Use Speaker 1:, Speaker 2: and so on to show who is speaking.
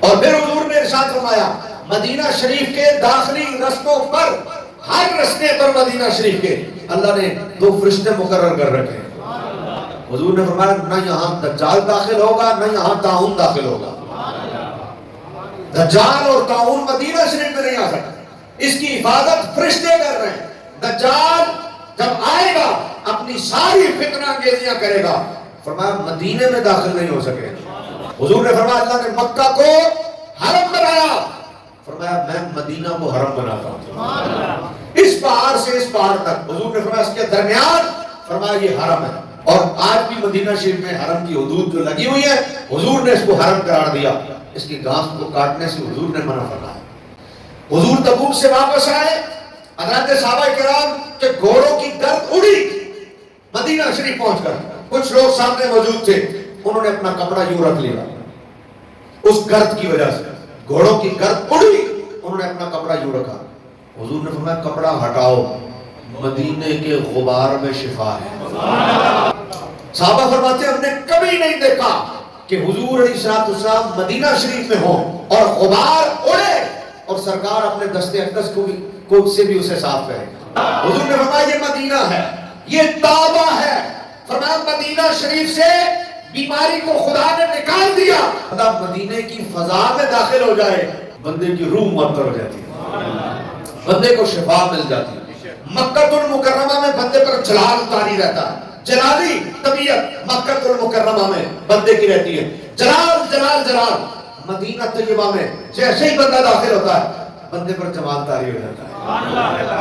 Speaker 1: اور پھر حضور نے ارشاد فرمایا مدینہ شریف کے داخلی رستوں پر، ہر رستے پر مدینہ شریف کے اللہ نے 2 فرشتے مقرر کر رکھے ہیں۔ حضور نے فرمایا نہ یہاں دجال داخل ہوگا نہ یہاں طاعون داخل ہوگا۔ دجال اور طاعون مدینہ شریف میں نہیں آ سکتا، اس کی حفاظت فرشتے کر رہے ہیں۔ دجال جب آئے گا اپنی ساری فتنہ انگیزیاں کرے گا، فرمایا مدینے میں داخل نہیں ہو سکے۔ حضور نے فرمایا اللہ نے مکہ کو حرم بنایا، فرمایا میں مدینہ کو حرم بناتا ہوں۔ اس پہاڑ سے اس پہاڑ تک، حضور نے فرمایا اس کے درمیان، فرمایا یہ حرم ہے۔ اور آج بھی مدینہ شریف میں حرم کی حدود جو لگی ہوئی ہے، حضور نے اس کو حرم قرار دیا۔ اس کی گھاس کو کاٹنے سے حضور نے منع فرمایا۔ حضور تبوک سے واپس آئے، حضرات صحابہ کرام کے گھوڑوں کی گرد اڑی مدینہ شریف پہنچ کر۔ کچھ لوگ سامنے موجود تھے، انہوں نے اپنا کپڑا یوں رکھ لیا، اس گرد کی وجہ سے گھوڑوں کی گرد اڑی، انہوں نے اپنا کپڑا یوں رکھا۔ حضور نے فرمایا کپڑا ہٹاؤ، مدینے کے غبار میں شفا ہے۔ صحابہ فرماتے ہیں ہم نے کبھی نہیں دیکھا کہ حضور علیہ السلام مدینہ شریف میں ہوں اور غبار اڑے اور سرکار اپنے دست اقدس کو سے بھی اسے صاف کرے۔ حضور نے فرمایا یہ مدینہ ہے، یہ توبہ ہے۔ فرمایا مدینہ شریف سے بیماری کو خدا نے نکال دیا۔ خدا مدینے کی فضا میں داخل ہو جائے، بندے کی روح معطر ہو جاتی ہے، بندے کو شفا مل جاتی ہے۔ مکہ المکرمہ میں بندے پر جلال طاری رہتا ہے، جلالی طبیعت مکہ المکرمہ میں بندے کی رہتی ہے، جلال جلال جلال۔ مدینہ طیبہ میں جیسے ہی بندہ داخل ہوتا ہے بندے پر جمال طاری ہو جاتا ہے۔